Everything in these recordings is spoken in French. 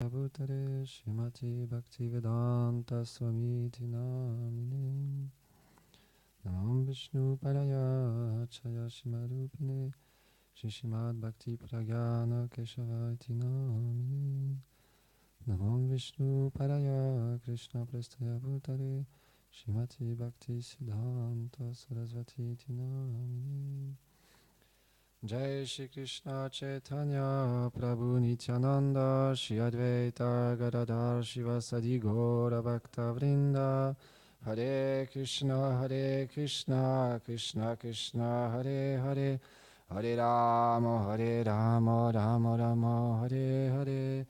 Bhutare Shrimati Bhaktivedanta Swamiti Namine Nam Vishnu Padaya Chaya Shimarupine Shishimad Bhakti Pragana Keshavati Namine Nam Vishnu Padaya Krishna Prestaya Bhutare Shrimati Bhakti Siddhanta Sarasvati Namine Jai Shri Krishna Chaitanya Prabhu Nityananda Shri Advaita Gadadhar Shivasadi Gaura Bhakta Vrinda Hare Krishna Krishna Krishna Hare Hare Hare Rama Rama Rama Hare Hare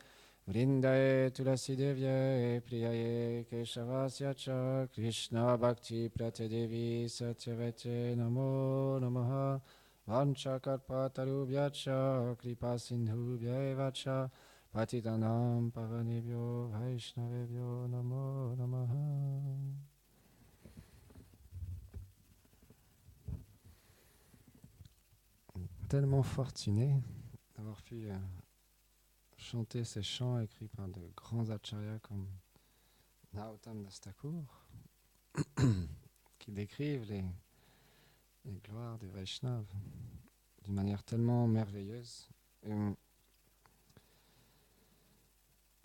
Vrindaye Tulasi Devye Priyaye Keshavasya Cha Krishna Bhakti Pratadevi Satyavate Namo Namaha Vanchakarpatarubhyacha kripa sindhubhyaevacha patitanam pavanebhyo vaishnavebhyo namo namaha. Tellement fortuné d'avoir pu chanter ces chants écrits par de grands acharyas comme Narottam Das Thakur qui décrivent les gloires des Vaishnavas d'une manière tellement merveilleuse. Et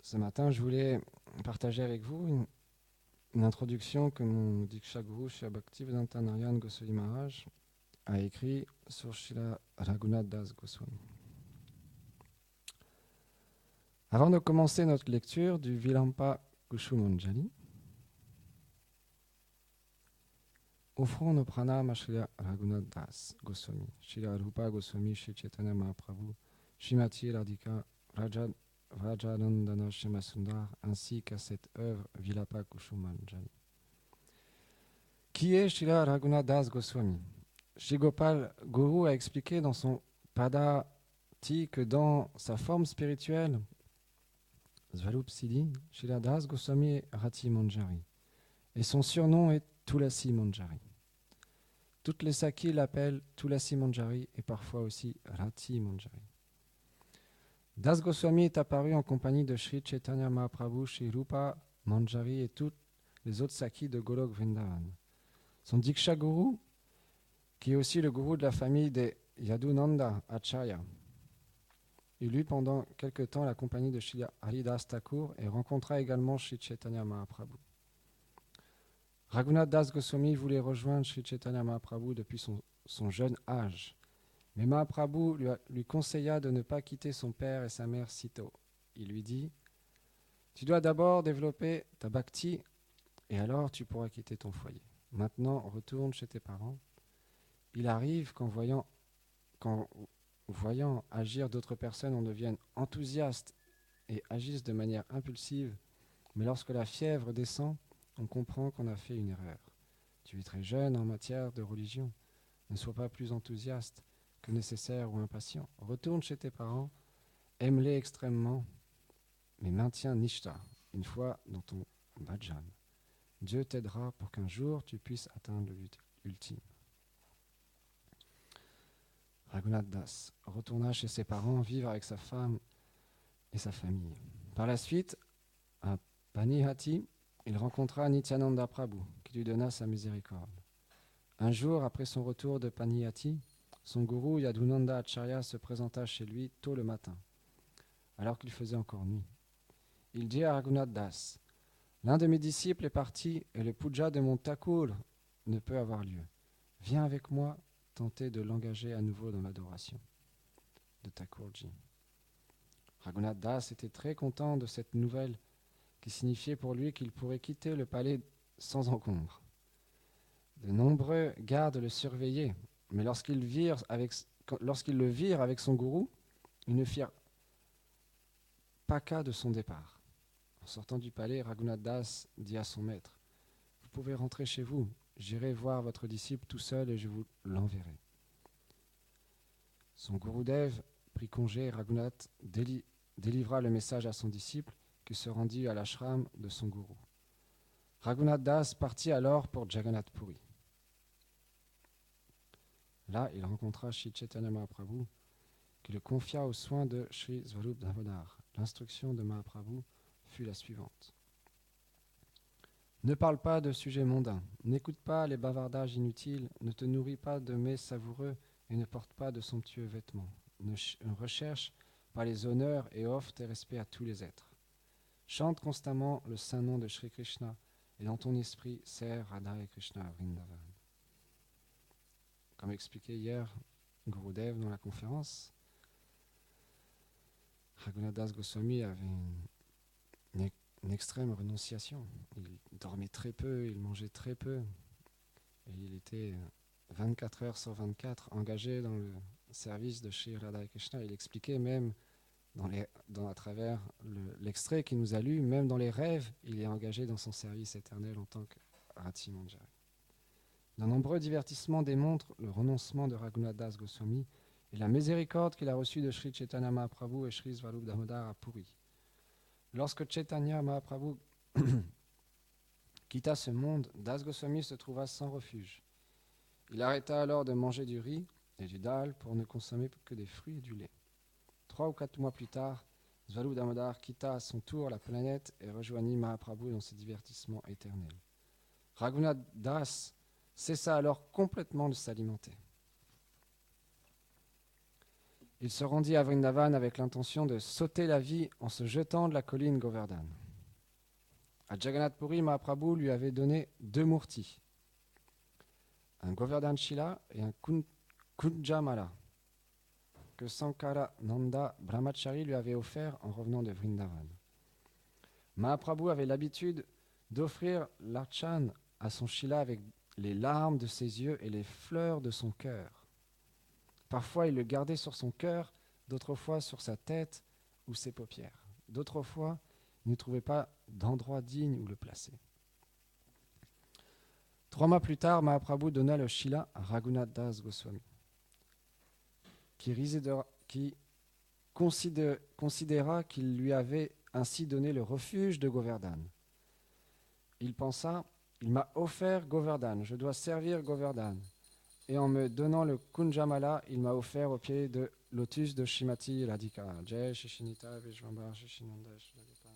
ce matin, je voulais partager avec vous une introduction que mon Diksha Guru, Srila Bhaktivedanta Narayan Goswami Maharaj, a écrit sur Srila Raghunath Das Goswami. Avant de commencer notre lecture du Vilampa Kushumanjali, offrons nos pranams à Srila Raghunath Das Goswami, Srila Rupa Goswami, Sri Chaitanya Mahaprabhu, Srimati Radhika Vrajanandana Shyamasundar, ainsi qu'à cette œuvre Vilapa Kushumanjali. Qui est Srila Raghunath Das Goswami? Shri Gopal Guru a expliqué dans son Padati que dans sa forme spirituelle, Svarup Siddhi, Srila Das Goswami est Rati Manjari et son surnom est Tulasi Manjari. Toutes les sakis l'appellent Tulasi Manjari et parfois aussi Rati Manjari. Das Goswami est apparu en compagnie de Sri Chaitanya Mahaprabhu, Sri Rupa Manjari et toutes les autres sakis de Golok Vrindavan. Son Diksha Guru, qui est aussi le gourou de la famille des Yadunanda Acharya, il eut pendant quelque temps la compagnie de Sri Haridas Thakur et rencontra également Sri Chaitanya Mahaprabhu. Raghunath Das Goswami voulait rejoindre Sri Chaitanya Mahaprabhu depuis son jeune âge. Mais Mahaprabhu lui conseilla de ne pas quitter son père et sa mère sitôt. Il lui dit « Tu dois d'abord développer ta bhakti et alors tu pourras quitter ton foyer. Maintenant, retourne chez tes parents. » Il arrive qu'en voyant agir d'autres personnes, on devienne enthousiaste et agisse de manière impulsive. Mais lorsque la fièvre descend, on comprend qu'on a fait une erreur. Tu es très jeune en matière de religion. Ne sois pas plus enthousiaste que nécessaire ou impatient. Retourne chez tes parents, aime-les extrêmement, mais maintiens Nishta, une fois dans ton bhajan. Dieu t'aidera pour qu'un jour tu puisses atteindre le but ultime. Raghunath Das retourna chez ses parents vivre avec sa femme et sa famille. Par la suite, à Panihati, il rencontra Nityananda Prabhu, qui lui donna sa miséricorde. Un jour, après son retour de Panihati, son gourou Yadunanda Acharya se présenta chez lui tôt le matin, alors qu'il faisait encore nuit. Il dit à Raghunath Das, « L'un de mes disciples est parti et le puja de mon Thakur ne peut avoir lieu. Viens avec moi tenter de l'engager à nouveau dans l'adoration de Thakurji. » Raghunath Das était très content de cette nouvelle qui signifiait pour lui qu'il pourrait quitter le palais sans encombre. De nombreux gardes le surveillaient, mais lorsqu'ils le virent avec son gourou, ils ne firent pas cas de son départ. En sortant du palais, Raghunath Das dit à son maître, « Vous pouvez rentrer chez vous, j'irai voir votre disciple tout seul et je vous l'enverrai. » Son Gurudev prit congé et Raghunath délivra le message à son disciple qui se rendit à l'ashram de son gourou. Raghunath Das partit alors pour Jagannath Puri. Là, il rencontra Sri Chaitanya Mahaprabhu qui le confia aux soins de Sri Svarup Damodar L'instruction de Mahaprabhu fut la suivante. Ne parle pas de sujets mondains, n'écoute pas les bavardages inutiles, ne te nourris pas de mets savoureux et ne porte pas de somptueux vêtements. Ne recherche pas les honneurs et offre tes respects à tous les êtres. Chante constamment le saint nom de Shri Krishna et dans ton esprit sers Radha et Krishna à Vrindavan. Comme expliqué hier Gurudev dans la conférence, Raghunath Das Goswami avait une extrême renonciation. Il dormait très peu, il mangeait très peu. Et il était 24 heures sur 24 engagé dans le service de Shri Radha et Krishna. Il expliquait même, à travers l'extrait qu'il nous a lu, même dans les rêves, il est engagé dans son service éternel en tant que Rati Manjari. De nombreux divertissements démontrent le renoncement de Raghunath Das Goswami et la miséricorde qu'il a reçue de Sri Chaitanya Mahaprabhu et Sri Swarup Damodar à Puri. Lorsque Chaitanya Mahaprabhu quitta ce monde, Das Goswami se trouva sans refuge. Il arrêta alors de manger du riz et du dal pour ne consommer que des fruits et du lait. 3 ou 4 mois plus tard, Swarup Damodar quitta à son tour la planète et rejoignit Mahaprabhu dans ses divertissements éternels. Raghunath Das cessa alors complètement de s'alimenter. Il se rendit à Vrindavan avec l'intention de sauter la vie en se jetant de la colline Govardhan. À Jagannath Puri, Mahaprabhu lui avait donné 2 murtis, un Govardhan Shila et un Kunjamala, que Sankara Nanda Brahmachari lui avait offert en revenant de Vrindavan. Mahaprabhu avait l'habitude d'offrir l'archan à son Shila avec les larmes de ses yeux et les fleurs de son cœur. Parfois, il le gardait sur son cœur, d'autres fois sur sa tête ou ses paupières. D'autres fois, il ne trouvait pas d'endroit digne où le placer. 3 mois plus tard, Mahaprabhu donna le Shila à Raghunath Das Goswami, qui considéra qu'il lui avait ainsi donné le refuge de Govardhan. Il pensa, il m'a offert Govardhan, je dois servir Govardhan. Et en me donnant le Kunjamala, il m'a offert au pied de lotus de Shrimati Radhika. Jai Shishinita Vishvambar Shishinanda Shilagopal.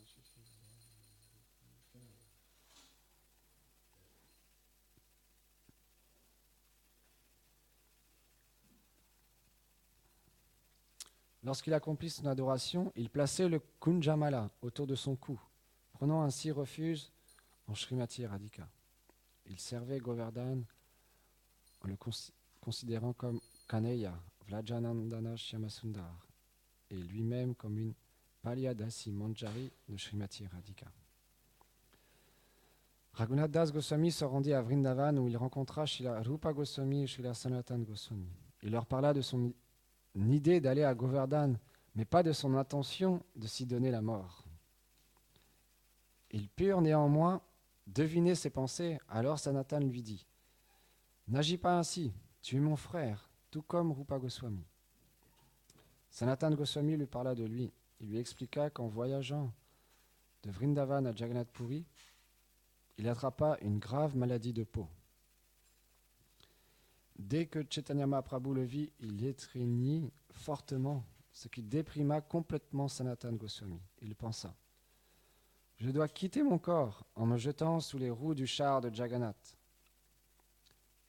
Lorsqu'il accomplit son adoration, il plaçait le Kunjamala autour de son cou, prenant ainsi refuge en Shrimati Radhika. Il servait Govardhan en le considérant comme Kaneya, Vlajanandana Shyamasundar, et lui-même comme une Palyadasi Manjari de Shrimati Radhika. Raghunath Das Goswami se rendit à Vrindavan où il rencontra Srila Rupa Goswami et Srila Sanatana Goswami. Il leur parla de son idée d'aller à Govardhan, mais pas de son intention de s'y donner la mort. Ils purent néanmoins deviner ses pensées, alors Sanatana lui dit « N'agis pas ainsi, tu es mon frère, tout comme Rupa Goswami. » Sanatana Goswami lui parla de lui. Il lui expliqua qu'en voyageant de Vrindavan à Jagannath Puri, il attrapa une grave maladie de peau. Dès que Chaitanya Mahaprabhu le vit, il étreignit fortement, ce qui déprima complètement Sanatana Goswami. Il pensa « Je dois quitter mon corps en me jetant sous les roues du char de Jagannath. »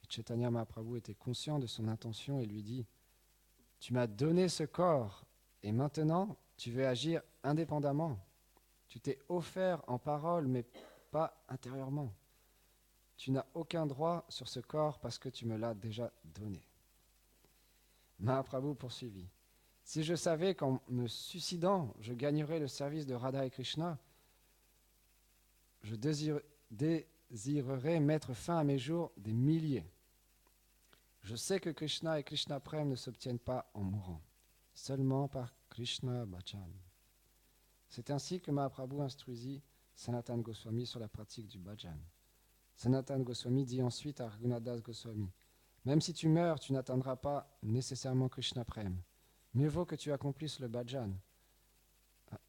Chaitanya Mahaprabhu était conscient de son intention et lui dit « Tu m'as donné ce corps et maintenant tu veux agir indépendamment. Tu t'es offert en parole mais pas intérieurement. Tu n'as aucun droit sur ce corps parce que tu me l'as déjà donné. » Mahaprabhu poursuivit « Si je savais qu'en me suicidant, je gagnerais le service de Radha et Krishna, je désirerais mettre fin à mes jours des milliers. Je sais que Krishna et Krishna Prem ne s'obtiennent pas en mourant, seulement par Krishna Bhajan. » C'est ainsi que Mahaprabhu instruisit Sanatana Goswami sur la pratique du Bhajan. Sanatana Goswami dit ensuite à Raghunath Das Goswami « Même si tu meurs, tu n'atteindras pas nécessairement Krishna Prem. Mieux vaut que tu accomplisses le Bhajan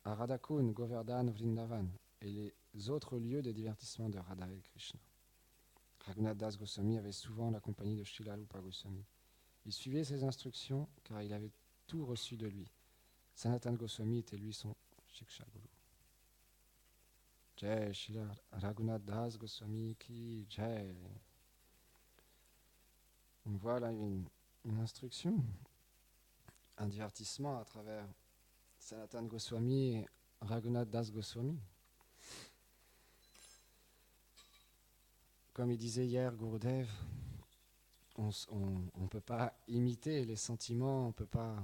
à Radhakund, Govardhan, Vrindavan et les autres lieux de divertissement de Radha et Krishna. » Raghunath Das Goswami avait souvent la compagnie de Srila Rupa Goswami. Il suivait ses instructions car il avait tout reçu de lui. Sanatana Goswami était lui son Shiksha Guru. Jai Shri Raghunath Das Goswami ki Jai. Donc voilà une instruction, un divertissement à travers Sanatana Goswami et Raghunath Das Goswami. Comme il disait hier Gurudev, on ne peut pas imiter les sentiments, on ne peut pas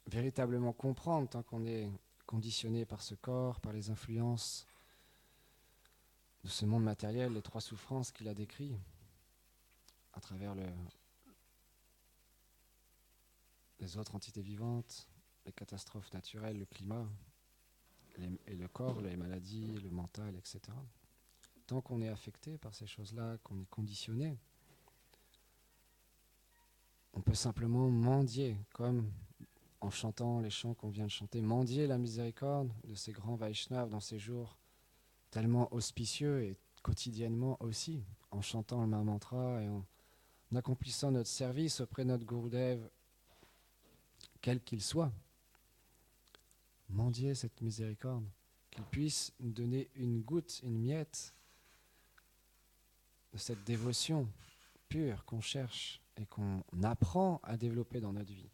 véritablement comprendre tant qu'on est conditionné par ce corps, par les influences de ce monde matériel, les trois souffrances qu'il a décrites à travers les autres entités vivantes, les catastrophes naturelles, le climat, et le corps, les maladies, le mental, etc. Tant qu'on est affecté par ces choses-là, qu'on est conditionné, on peut simplement mendier, comme en chantant les chants qu'on vient de chanter, mendier la miséricorde de ces grands Vaishnavas dans ces jours tellement auspicieux et quotidiennement aussi, en chantant le Mahamantra et en accomplissant notre service auprès de notre Gurudev, quel qu'il soit. Mendier cette miséricorde, qu'il puisse nous donner une goutte, une miette de cette dévotion pure qu'on cherche et qu'on apprend à développer dans notre vie.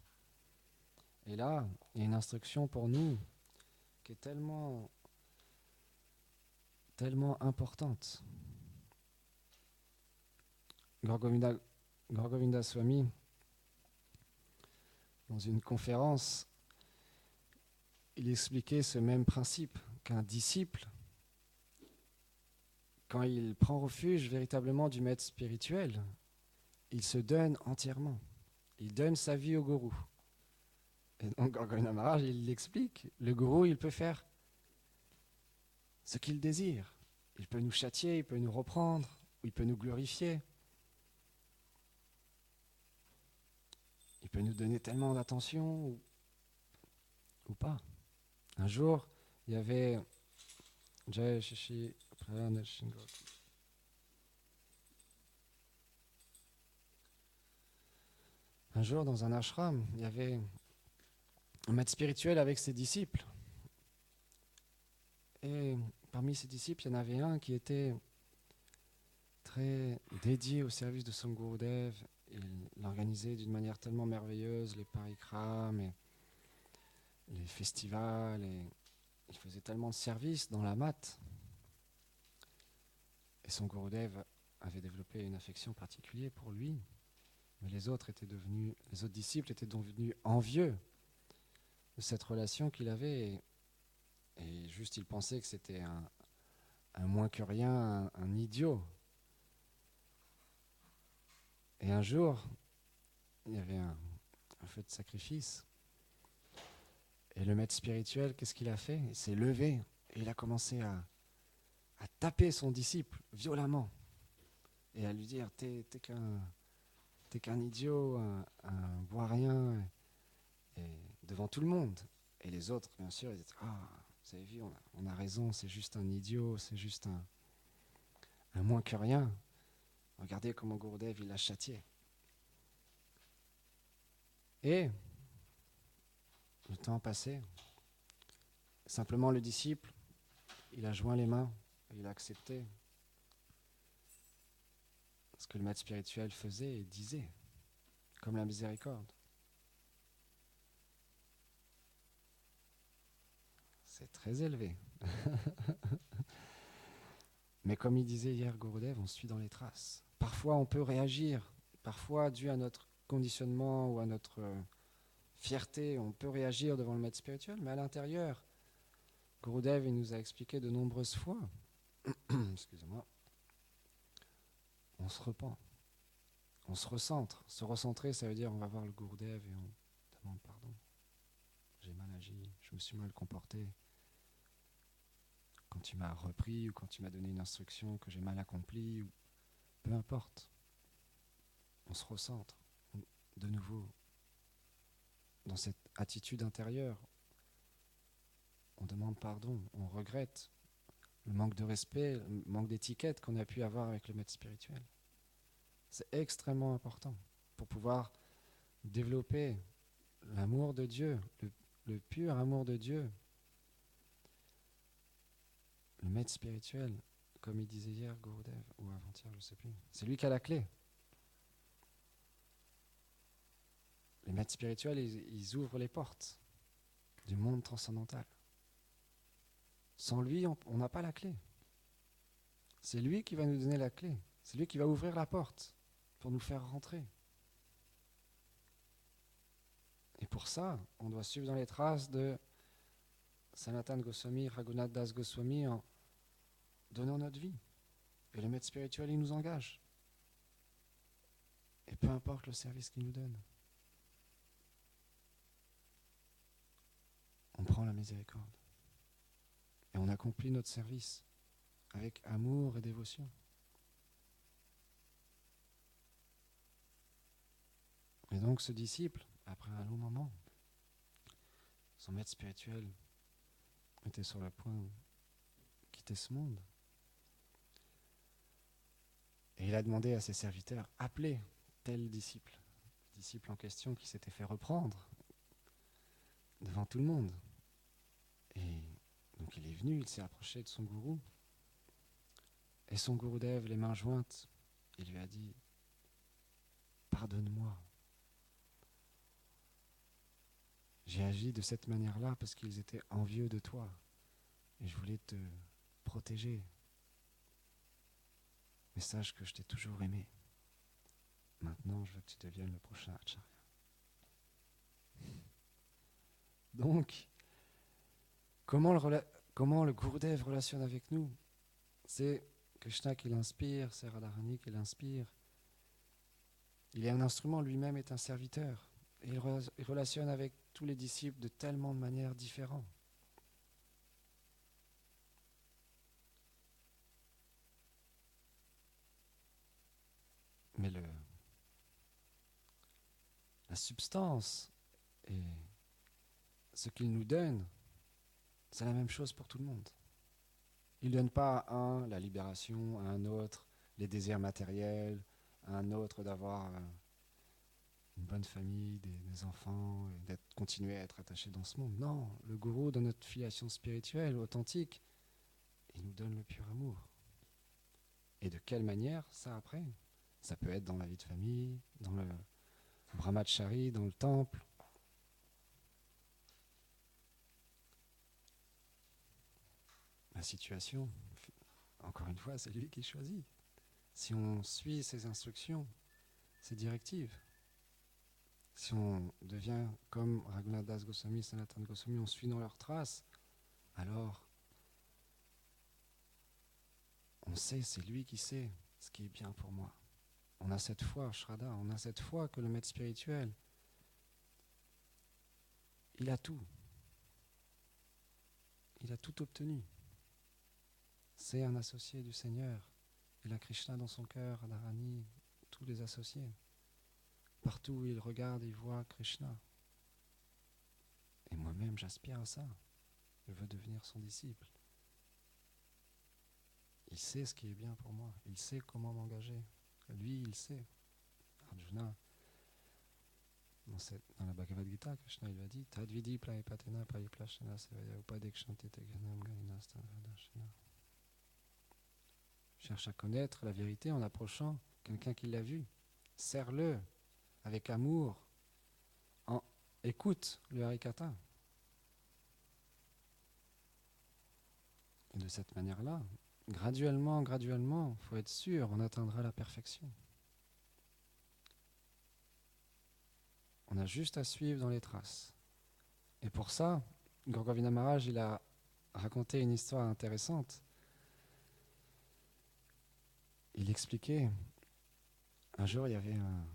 Et là, il y a une instruction pour nous qui est tellement importante. Gaur Govinda Swami, dans une conférence, il expliquait ce même principe qu'un disciple, quand il prend refuge véritablement du maître spirituel, il se donne entièrement. Il donne sa vie au gourou. Et donc, Gaur Govinda Maharaj, il l'explique. Le gourou, il peut faire ce qu'il désire. Il peut nous châtier, il peut nous reprendre, il peut nous glorifier. Il peut nous donner tellement d'attention ou pas. Un jour, il y avait Jai Shishi Prana Shingoku. Un jour, dans un ashram, il y avait un maître spirituel avec ses disciples. Et parmi ses disciples, il y en avait un qui était très dédié au service de son Gurudev. Il l'organisait d'une manière tellement merveilleuse, les parikrams et les festivals, et il faisait tellement de services dans la mat. Et son Gurudev avait développé une affection particulière pour lui. Mais les autres disciples étaient devenus envieux de cette relation qu'il avait. Et juste, ils pensaient que c'était un moins que rien, un idiot. Et un jour, il y avait un feu de sacrifice. Et le maître spirituel, qu'est-ce qu'il a fait? Il s'est levé et il a commencé à taper son disciple violemment. Et à lui dire, t'es qu'un idiot, un bois-rien, et devant tout le monde. Et les autres, bien sûr, ils disaient, vous avez vu, on a raison, c'est juste un idiot, c'est juste un moins que rien. Regardez comment Gurudev, il l'a châtié. Et le temps a passé. Simplement, le disciple, il a joint les mains, il a accepté ce que le maître spirituel faisait et disait, comme la miséricorde. C'est très élevé. Mais comme il disait hier Gurudev, on suit dans les traces. Parfois on peut réagir, parfois dû à notre conditionnement ou à notre fierté, on peut réagir devant le maître spirituel, mais à l'intérieur, Gurudev il nous a expliqué de nombreuses fois, excusez-moi, on se repent, on se recentre. Se recentrer, ça veut dire on va voir le Gurudev et on demande pardon. J'ai mal agi, je me suis mal comporté. Quand tu m'as repris ou quand tu m'as donné une instruction que j'ai mal accomplie, ou peu importe, on se recentre de nouveau dans cette attitude intérieure. On demande pardon, on regrette le manque de respect, le manque d'étiquette qu'on a pu avoir avec le maître spirituel. C'est extrêmement important pour pouvoir développer l'amour de Dieu, le pur amour de Dieu le maître spirituel, comme il disait hier Gurudev, ou avant-hier, je ne sais plus, c'est lui qui a la clé. Les maîtres spirituels, ils ouvrent les portes du monde transcendantal. Sans lui, on n'a pas la clé. C'est lui qui va nous donner la clé. C'est lui qui va ouvrir la porte pour nous faire rentrer. Et pour ça, on doit suivre dans les traces de Sanatana Goswami, Raghunath Das Goswami en donnant notre vie. Et le maître spirituel, il nous engage. Et peu importe le service qu'il nous donne, on prend la miséricorde. Et on accomplit notre service avec amour et dévotion. Et donc ce disciple, après un long moment, son maître spirituel était sur le point de quitter ce monde. Et il a demandé à ses serviteurs, appelez tel disciple. Le disciple en question qui s'était fait reprendre devant tout le monde. Et donc il est venu, il s'est approché de son gourou. Et son Gurudev, les mains jointes, il lui a dit, pardonne-moi. J'ai agi de cette manière-là parce qu'ils étaient envieux de toi. Et je voulais te protéger. Mais sache que je t'ai toujours aimé. Maintenant, je veux que tu deviennes le prochain Acharya. Donc, comment le Gurudev relationne avec nous? C'est Krishna qui l'inspire, c'est Radharani qui l'inspire. Il est un instrument, lui-même est un serviteur. Et il relationne avec tous les disciples de tellement de manières différentes. Mais la substance et ce qu'il nous donne, c'est la même chose pour tout le monde. Il ne donne pas à un la libération, à un autre les désirs matériels, à un autre d'avoir une bonne famille, des enfants, et continuer à être attaché dans ce monde. Non, le gourou, dans notre filiation spirituelle, authentique, il nous donne le pur amour. Et de quelle manière, ça après? Ça peut être dans la vie de famille, dans le brahmachari, dans le temple. La situation, encore une fois, c'est lui qui choisit. Si on suit ses instructions, ses directives, si on devient comme Raghunath Das Goswami, Sanatana Goswami, on suit dans leurs traces, alors on sait, c'est lui qui sait ce qui est bien pour moi. On a cette foi, Shraddha, on a cette foi que le maître spirituel, il a tout. Il a tout obtenu. C'est un associé du Seigneur. Il a Krishna dans son cœur, Radharani, tous les associés. Partout où il regarde, il voit Krishna. Et moi-même, j'aspire à ça. Je veux devenir son disciple. Il sait ce qui est bien pour moi. Il sait comment m'engager. Lui, il sait. Arjuna, dans la Bhagavad Gita, Krishna il a dit Tadvidi playapatena pariplashana sevaya upadekshanti teganam gainastadashina. Cherche à connaître la vérité en approchant quelqu'un qui l'a vu. Serre-le avec amour. Écoute le Harikatha. Et de cette manière-là, graduellement, il faut être sûr, on atteindra la perfection. On a juste à suivre dans les traces. Et pour ça, Gaur Govinda Maharaj, il a raconté une histoire intéressante. Il expliquait, un jour il y avait un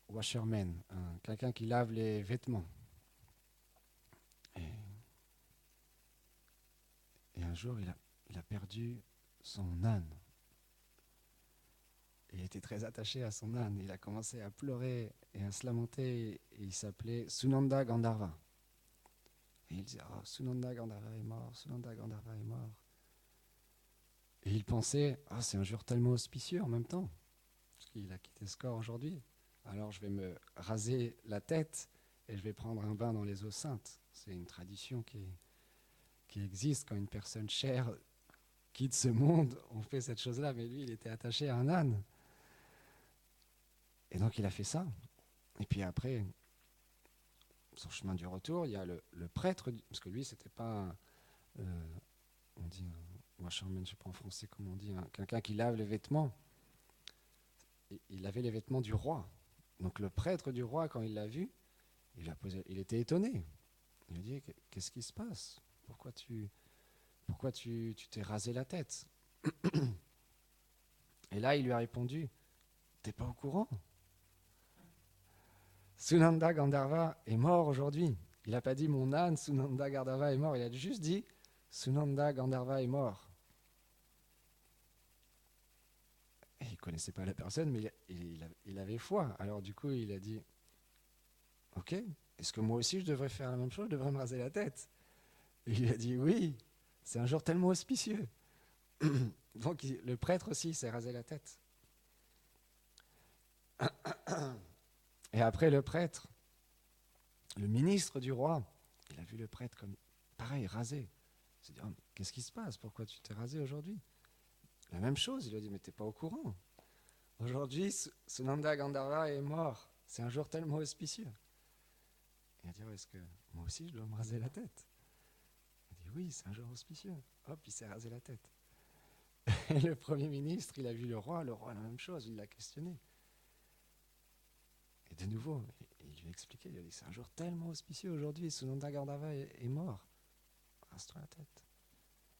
washerman, quelqu'un qui lave les vêtements. Et un jour il a perdu son âne. Il était très attaché à son âne. Il a commencé à pleurer et à se lamenter. Et il s'appelait Sunanda Gandharva. Et il disait « Oh, Sunanda Gandharva est mort, Sunanda Gandharva est mort. » Et il pensait « Ah, c'est un jour tellement auspicieux en même temps, parce qu'il a quitté ce corps aujourd'hui. Alors je vais me raser la tête et je vais prendre un bain dans les eaux saintes. » C'est une tradition qui existe quand une personne chère quittent ce monde ont fait cette chose-là, mais lui, il était attaché à un âne. Et donc, il a fait ça. Et puis après, sur le chemin du retour, il y a le prêtre, parce que lui, c'était pas, on dit, washerman, je ne sais pas en français comment on dit, quelqu'un qui lave les vêtements. Il lavait les vêtements du roi. Donc le prêtre du roi, quand il l'a vu, il était étonné. Il lui a dit, qu'est-ce qui se passe? Pourquoi tu t'es rasé la tête? Et là, il lui a répondu, t'es pas au courant? Sunanda Gandharva est mort aujourd'hui. Il n'a pas dit mon âne Sunanda Gandharva est mort, il a juste dit Sunanda Gandharva est mort. Et il ne connaissait pas la personne, mais il avait foi. Alors du coup, il a dit, ok, est-ce que moi aussi je devrais faire la même chose? Je devrais me raser la tête? Et il a dit, oui, c'est un jour tellement auspicieux. Donc le prêtre aussi s'est rasé la tête. Et après le prêtre, le ministre du roi, il a vu le prêtre comme pareil, rasé. Il s'est dit, oh, qu'est-ce qui se passe? Pourquoi tu t'es rasé aujourd'hui? La même chose, il lui a dit, mais t'es pas au courant. Aujourd'hui, Sunanda Gandharva est mort. C'est un jour tellement auspicieux. Il a dit, oh, est-ce que moi aussi je dois me raser la tête? Il a dit, oui, c'est un jour auspicieux. Hop, il s'est rasé la tête. Et le Premier ministre, il a vu le roi la même chose, il l'a questionné. Et de nouveau, il lui a expliqué, il a dit, c'est un jour tellement auspicieux aujourd'hui, Sunanda Gandharva est mort. Rase-toi la tête.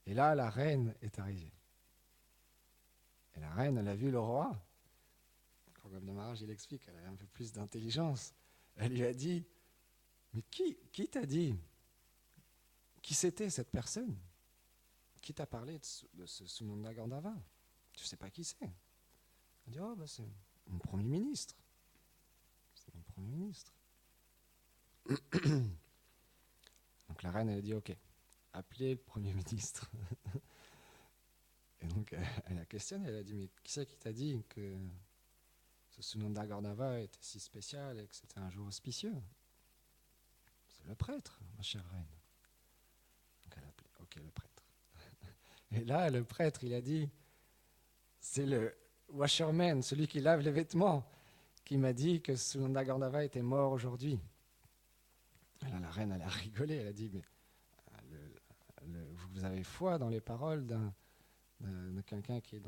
Et là, la reine est arrivée. Et la reine, elle a vu le roi. Quand Gom de Maharaj, il explique, elle avait un peu plus d'intelligence. Elle lui a dit, mais qui t'a dit? Qui c'était cette personne? Qui t'a parlé de ce Sunanda Gandharva? Tu sais pas qui c'est? Elle a dit, oh, bah, c'est mon Premier ministre. C'est mon Premier ministre. Donc la reine, elle a dit, ok, appelez le Premier ministre. Et donc elle a questionné, elle a dit, mais qui c'est qui t'a dit que ce Sunanda Gandharva était si spécial et que c'était un jour auspicieux? C'est le prêtre, ma chère reine. Donc elle a appelé, ok, le prêtre. Et là, le prêtre, il a dit, c'est le washerman, celui qui lave les vêtements, qui m'a dit que Sunanda Gandharva était mort aujourd'hui. Et là, la reine, elle a rigolé, elle a dit, mais vous avez foi dans les paroles de quelqu'un qui est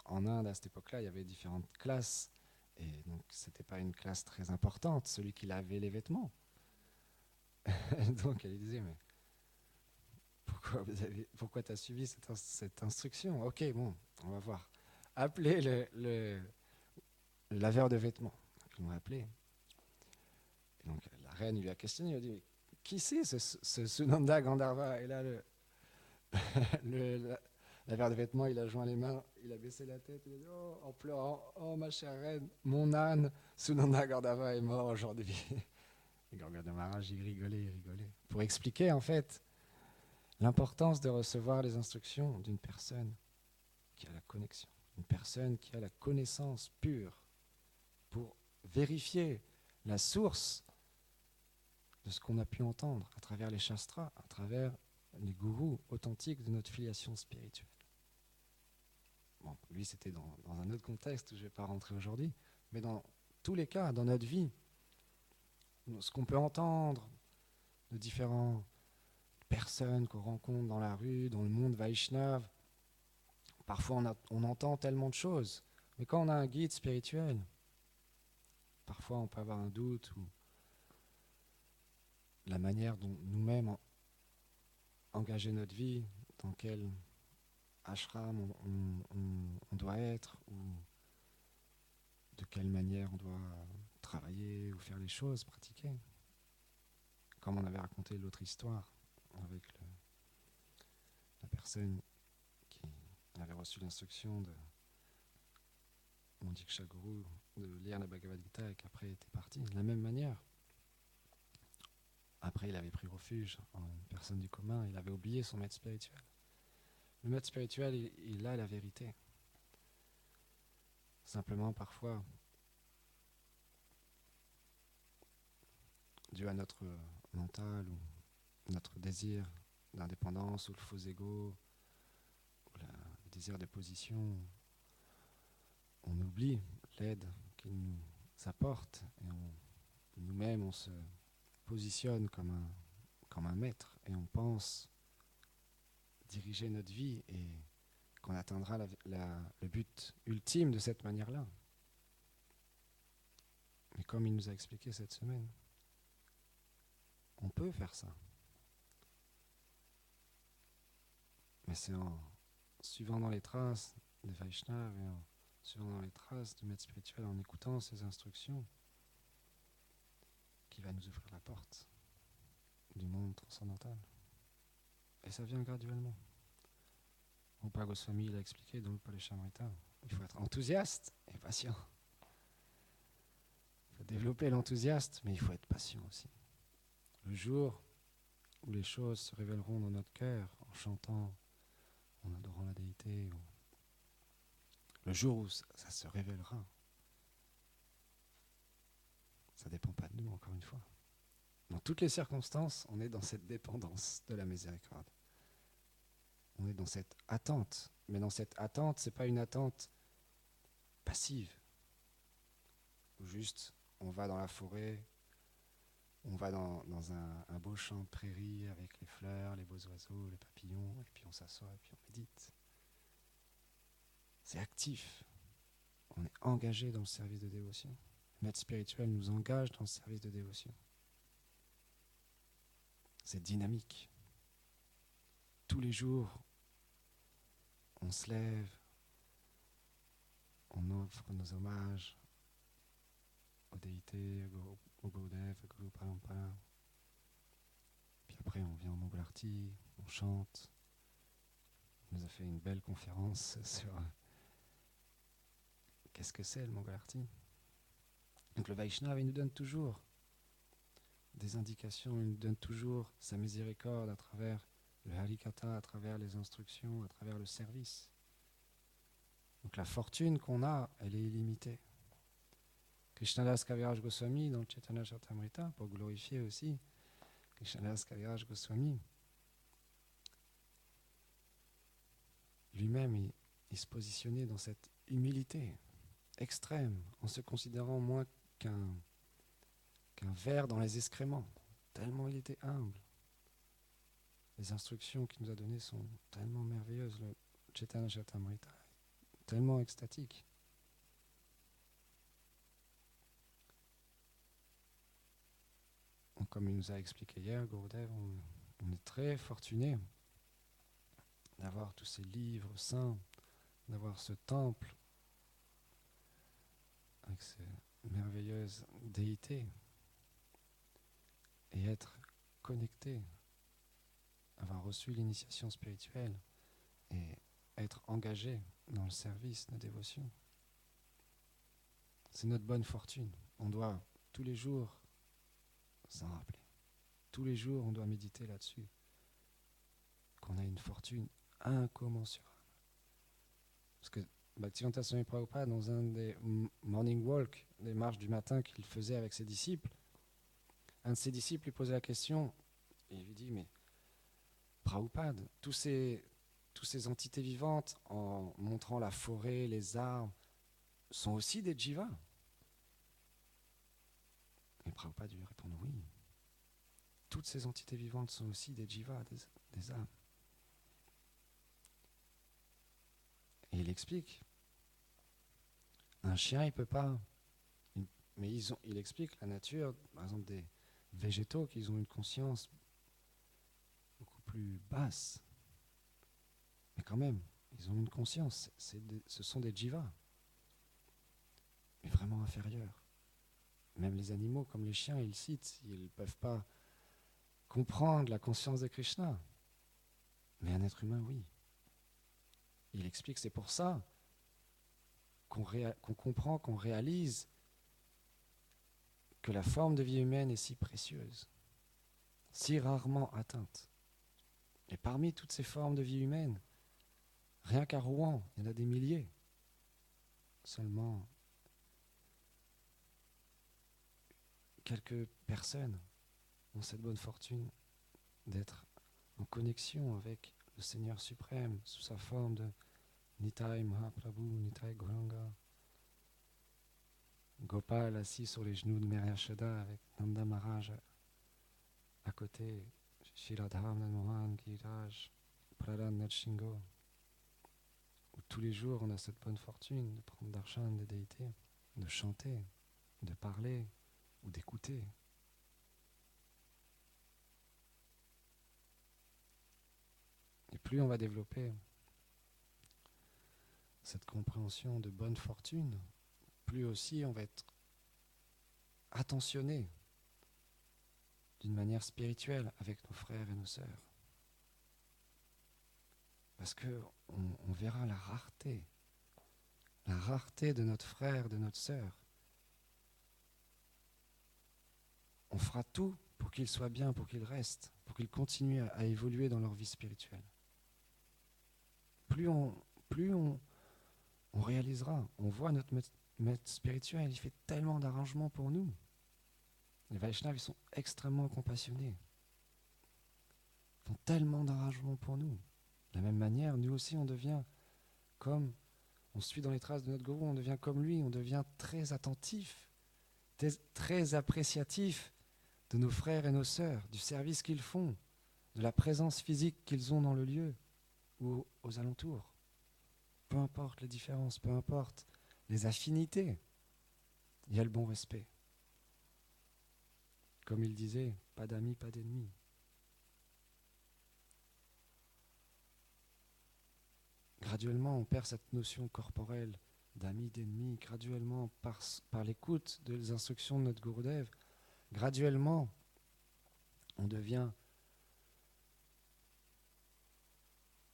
en Inde à cette époque-là, il y avait différentes classes, et donc c'était pas une classe très importante, celui qui lavait les vêtements. Donc elle disait, mais pourquoi tu as suivi cette instruction? Ok, bon, on va voir. Appelez le laveur de vêtements. Donc, ils l'ont appelé. Et donc la reine lui a questionné, il a dit, mais qui c'est ce Sunanda Gandharva? Et là, le laveur de vêtements, il a joint les mains, il a baissé la tête, il a dit, oh, en pleurant, oh ma chère reine, mon âne, Sunanda Gandharva est mort aujourd'hui. Et Gom de Maharaj, il rigolait. Pour expliquer en fait l'importance de recevoir les instructions d'une personne qui a la connexion, une personne qui a la connaissance pure, pour vérifier la source de ce qu'on a pu entendre à travers les shastras, à travers les gourous authentiques de notre filiation spirituelle. Bon, lui, c'était dans un autre contexte où je ne vais pas rentrer aujourd'hui, mais dans tous les cas, dans notre vie, ce qu'on peut entendre de différentes personnes qu'on rencontre dans la rue, dans le monde Vaishnav, parfois on entend tellement de choses, mais quand on a un guide spirituel, parfois on peut avoir un doute ou la manière dont nous-mêmes engager notre vie, dans quel ashram on doit être, ou de quelle manière on doit travailler ou faire les choses, pratiquer. Comme on avait raconté l'autre histoire avec la personne qui avait reçu l'instruction de mon Diksha Guru de lire la Bhagavad Gita et qu'après était parti. De la même manière, après il avait pris refuge en une personne du commun, il avait oublié son maître spirituel. Le maître spirituel, il a la vérité. Simplement, parfois, dû à notre mental ou notre désir d'indépendance ou le faux ego, ou désir de position, on oublie l'aide qu'il nous apporte et nous-mêmes on se positionne comme un maître et on pense diriger notre vie et qu'on atteindra le but ultime de cette manière-là. Mais comme il nous a expliqué cette semaine, on peut faire ça. Mais c'est en suivant dans les traces des Vaishnavas et en suivant dans les traces du maître spirituel, en écoutant ses instructions, qui va nous ouvrir la porte du monde transcendantal. Et ça vient graduellement. Rupa Goswami l'a expliqué dans le Palechamrita. Il faut être enthousiaste et patient. Il faut développer l'enthousiasme, mais il faut être patient aussi. Le jour où les choses se révéleront dans notre cœur, en chantant, en adorant la déité, le jour où ça se révélera, ça ne dépend pas de nous, encore une fois. Dans toutes les circonstances, on est dans cette dépendance de la miséricorde. On est dans cette attente. Mais dans cette attente, ce n'est pas une attente passive. Où juste, on va dans la forêt, on va dans un beau champ de prairie avec les fleurs, les beaux oiseaux, les papillons, et puis on s'assoit et puis on médite. C'est actif. On est engagé dans le service de dévotion. Le maître spirituel nous engage dans le service de dévotion. C'est dynamique. Tous les jours, on se lève, on offre nos hommages aux déités, au Gurudev, au Guru Parampara. Puis après, on vient au Mangalarti, on chante. On nous a fait une belle conférence sur qu'est-ce que c'est le Mangalarti. Donc le Vaishnava, il nous donne toujours des indications, il nous donne toujours sa miséricorde à travers le Harikatha, à travers les instructions, à travers le service. Donc la fortune qu'on a, elle est illimitée. Krishnadas Kaviraj Goswami, dans le Chaitanya Charitamrita, pour glorifier aussi Krishnadas Kaviraj Goswami, lui-même, il se positionnait dans cette humilité extrême, en se considérant moins qu'un ver dans les excréments, tellement il était humble. Les instructions qu'il nous a données sont tellement merveilleuses, le Chaitanya Charitamrita est tellement extatique. Comme il nous a expliqué hier, Gurudev, on est très fortuné d'avoir tous ces livres saints, d'avoir ce temple avec ces merveilleuses déités et être connecté, avoir reçu l'initiation spirituelle et être engagé dans le service de dévotion. C'est notre bonne fortune. On doit tous les jours s'en rappeler. Tous les jours, on doit méditer là-dessus. Qu'on a une fortune incommensurable. Parce que Bhaktivedanta Swami Prabhupada, dans un des morning walk, des marches du matin qu'il faisait avec ses disciples, un de ses disciples lui posait la question, et il lui dit, mais Prabhupada, tous ces entités vivantes, en montrant la forêt, les arbres, sont aussi des jivas. Et Prabhupada lui répond, oui. Toutes ces entités vivantes sont aussi des jivas, des âmes. Et il explique, un chien, il ne peut pas, mais il explique la nature, par exemple des végétaux qui ont une conscience beaucoup plus basse. Mais quand même, ils ont une conscience, ce sont des jivas, mais vraiment inférieurs. Même les animaux, comme les chiens, ils citent, ils ne peuvent pas comprendre la conscience de Krishna. Mais un être humain, oui. Il explique, c'est pour ça qu'on comprend, qu'on réalise que la forme de vie humaine est si précieuse, si rarement atteinte. Et parmi toutes ces formes de vie humaine, rien qu'à Rouen, il y en a des milliers. Seulement quelques personnes ont cette bonne fortune d'être en connexion avec le Seigneur suprême sous sa forme de Nitai Mahaprabhu, Nitai Gauranga. Gopal assis sur les genoux de Mère Yashoda avec Nanda Maharaj à côté, Shri Radha Mohan, Giriraj, Prahlad Narsingho, où tous les jours on a cette bonne fortune de prendre darshan des déités, de chanter, de parler ou d'écouter. Et plus on va développer cette compréhension de bonne fortune, plus aussi on va être attentionné d'une manière spirituelle avec nos frères et nos sœurs. Parce qu'on verra la rareté de notre frère, de notre sœur. On fera tout pour qu'ils soient bien, pour qu'ils restent, pour qu'ils continuent à évoluer dans leur vie spirituelle. Plus on réalisera, on voit notre maître spirituel, il fait tellement d'arrangements pour nous. Les Vaishnavas, ils sont extrêmement compassionnés. Ils font tellement d'arrangements pour nous. De la même manière, nous aussi, on devient comme, on suit dans les traces de notre gourou, on devient comme lui, on devient très attentif, très appréciatif de nos frères et nos sœurs, du service qu'ils font, de la présence physique qu'ils ont dans le lieu ou aux alentours. Peu importe les différences, peu importe les affinités, il y a le bon respect. Comme il disait, pas d'amis, pas d'ennemis. Graduellement, on perd cette notion corporelle d'amis, d'ennemis. Graduellement, par l'écoute des instructions de notre Gurudev, graduellement, on devient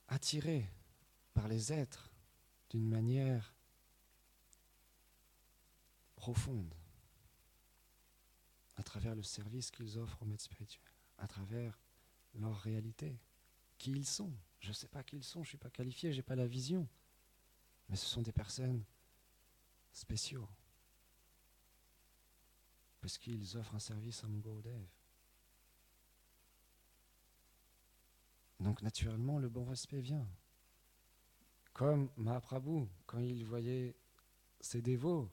attiré par les êtres d'une manière profonde, à travers le service qu'ils offrent aux maîtres spirituels, à travers leur réalité, qui ils sont. Je ne sais pas qui ils sont, je ne suis pas qualifié, je n'ai pas la vision, mais ce sont des personnes spéciaux, parce qu'ils offrent un service à mon Gurudev. Donc naturellement, le bon respect vient. Comme Mahaprabhu, quand il voyait ses dévots,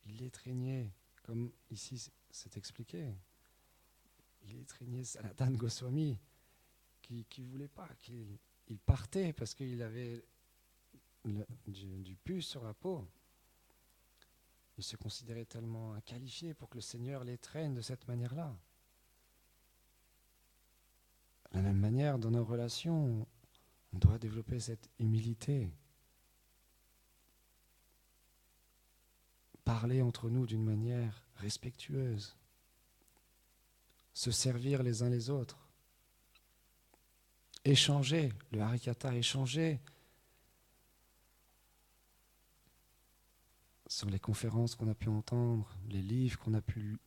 il les traînait, comme ici c'est expliqué. Il les traînait Sanatana Goswami, qui ne voulait pas, il partait parce qu'il avait du pus sur la peau. Il se considérait tellement inqualifié pour que le Seigneur les traîne de cette manière-là. De la même manière, dans nos relations, on doit développer cette humilité. Parler entre nous d'une manière respectueuse. Se servir les uns les autres. Échanger, le harikata, échanger sur les conférences qu'on a pu entendre, les livres qu'on a pu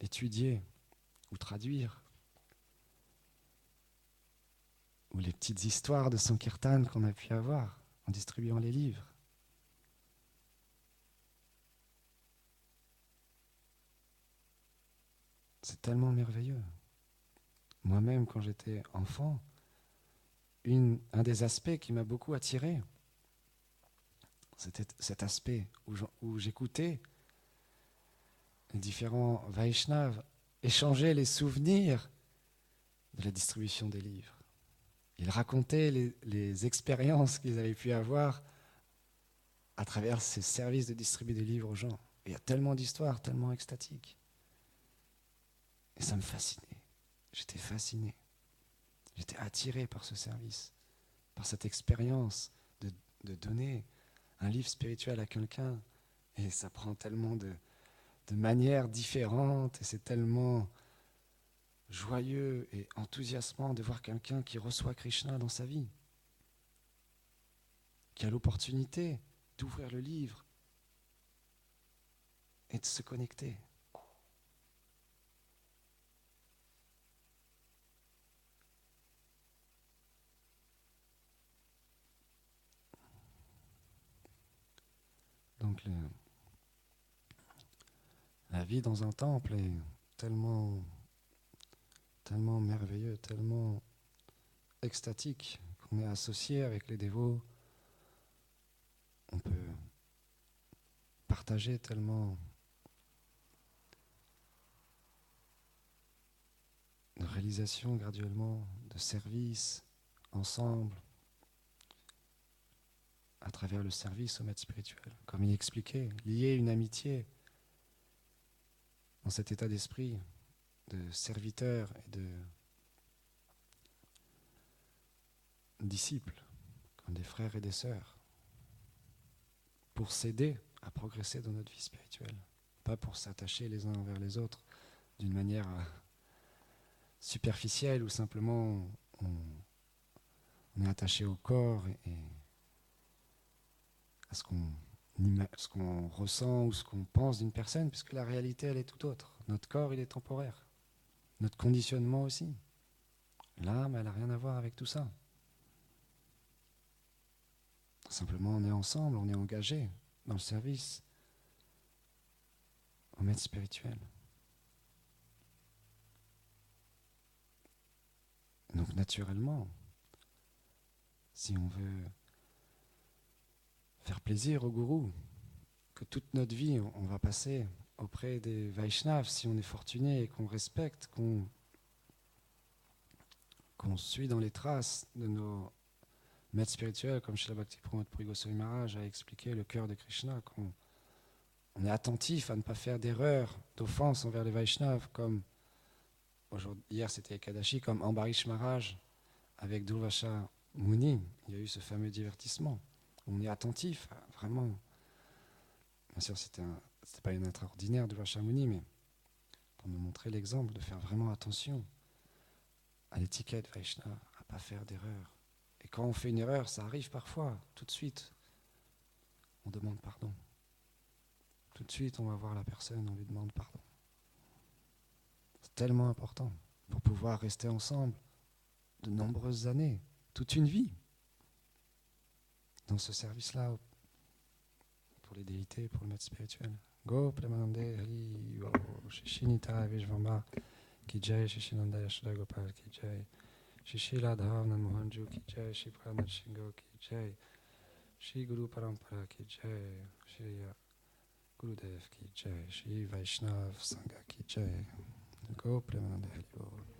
étudier ou traduire, ou les petites histoires de Sankirtan qu'on a pu avoir en distribuant les livres. C'est tellement merveilleux. Moi-même, quand j'étais enfant, un des aspects qui m'a beaucoup attiré, c'était cet aspect où j'écoutais les différents Vaishnavas échanger les souvenirs de la distribution des livres. Ils racontaient les expériences qu'ils avaient pu avoir à travers ces services de distribuer des livres aux gens. Et il y a tellement d'histoires, tellement extatiques. Et ça me fascinait. J'étais fasciné. J'étais attiré par ce service, par cette expérience de donner un livre spirituel à quelqu'un. Et ça prend tellement de manières différentes et c'est tellement joyeux et enthousiasmant de voir quelqu'un qui reçoit Krishna dans sa vie, qui a l'opportunité d'ouvrir le livre et de se connecter. Donc la vie dans un temple est tellement merveilleux, tellement extatique on est associé avec les dévots, on peut partager tellement de réalisations graduellement, de services ensemble, à travers le service au maître spirituel. Comme il expliquait, lier une amitié dans cet état d'esprit de serviteur et de disciples, comme des frères et des sœurs, pour s'aider à progresser dans notre vie spirituelle, pas pour s'attacher les uns envers les autres d'une manière superficielle où simplement on est attaché au corps et à ce qu'on ressent ou ce qu'on pense d'une personne, puisque la réalité, elle est tout autre. Notre corps, il est temporaire. Notre conditionnement aussi. L'âme, elle n'a rien à voir avec tout ça. Simplement, on est ensemble, on est engagé dans le service au maître spirituel. Donc, naturellement, si on veut faire plaisir au gourou, que toute notre vie, on va passer auprès des Vaishnavas, si on est fortuné et qu'on respecte, qu'on suit dans les traces de nos maîtres spirituels, comme Srila Bhakti-Pramod Puri Goswami Maharaj a expliqué le cœur de Krishna, qu'on est attentif à ne pas faire d'erreurs, d'offenses envers les Vaishnavas, comme hier c'était Ekadashi, comme Ambarish Maharaj avec Durvasha Muni, il y a eu ce fameux divertissement. On est attentif, vraiment. Bien sûr, c'était pas une extraordinaire Durvasha Muni, mais pour nous montrer l'exemple de faire vraiment attention à l'étiquette Vaishnava, à ne pas faire d'erreur. Et quand on fait une erreur, ça arrive parfois, tout de suite, on demande pardon. Tout de suite, on va voir la personne, on lui demande pardon. C'est tellement important pour pouvoir rester ensemble de nombreuses années, toute une vie, dans ce service-là, pour les déités, pour le maître spirituel. Go Premanande Hari Yo Shishinita Vishvamba Ki Jai Shishinanda Yashoda Gopal Ki Jai Shishila Dhavna Mohanju Ki Jai Shri Pranat Shingo Ki Jai Shri Guru Parampara Ki Jai Shri Gurudev Ki Jai Shri Vaishnav Sangha Ki Jai Go Premanande Hari Yo.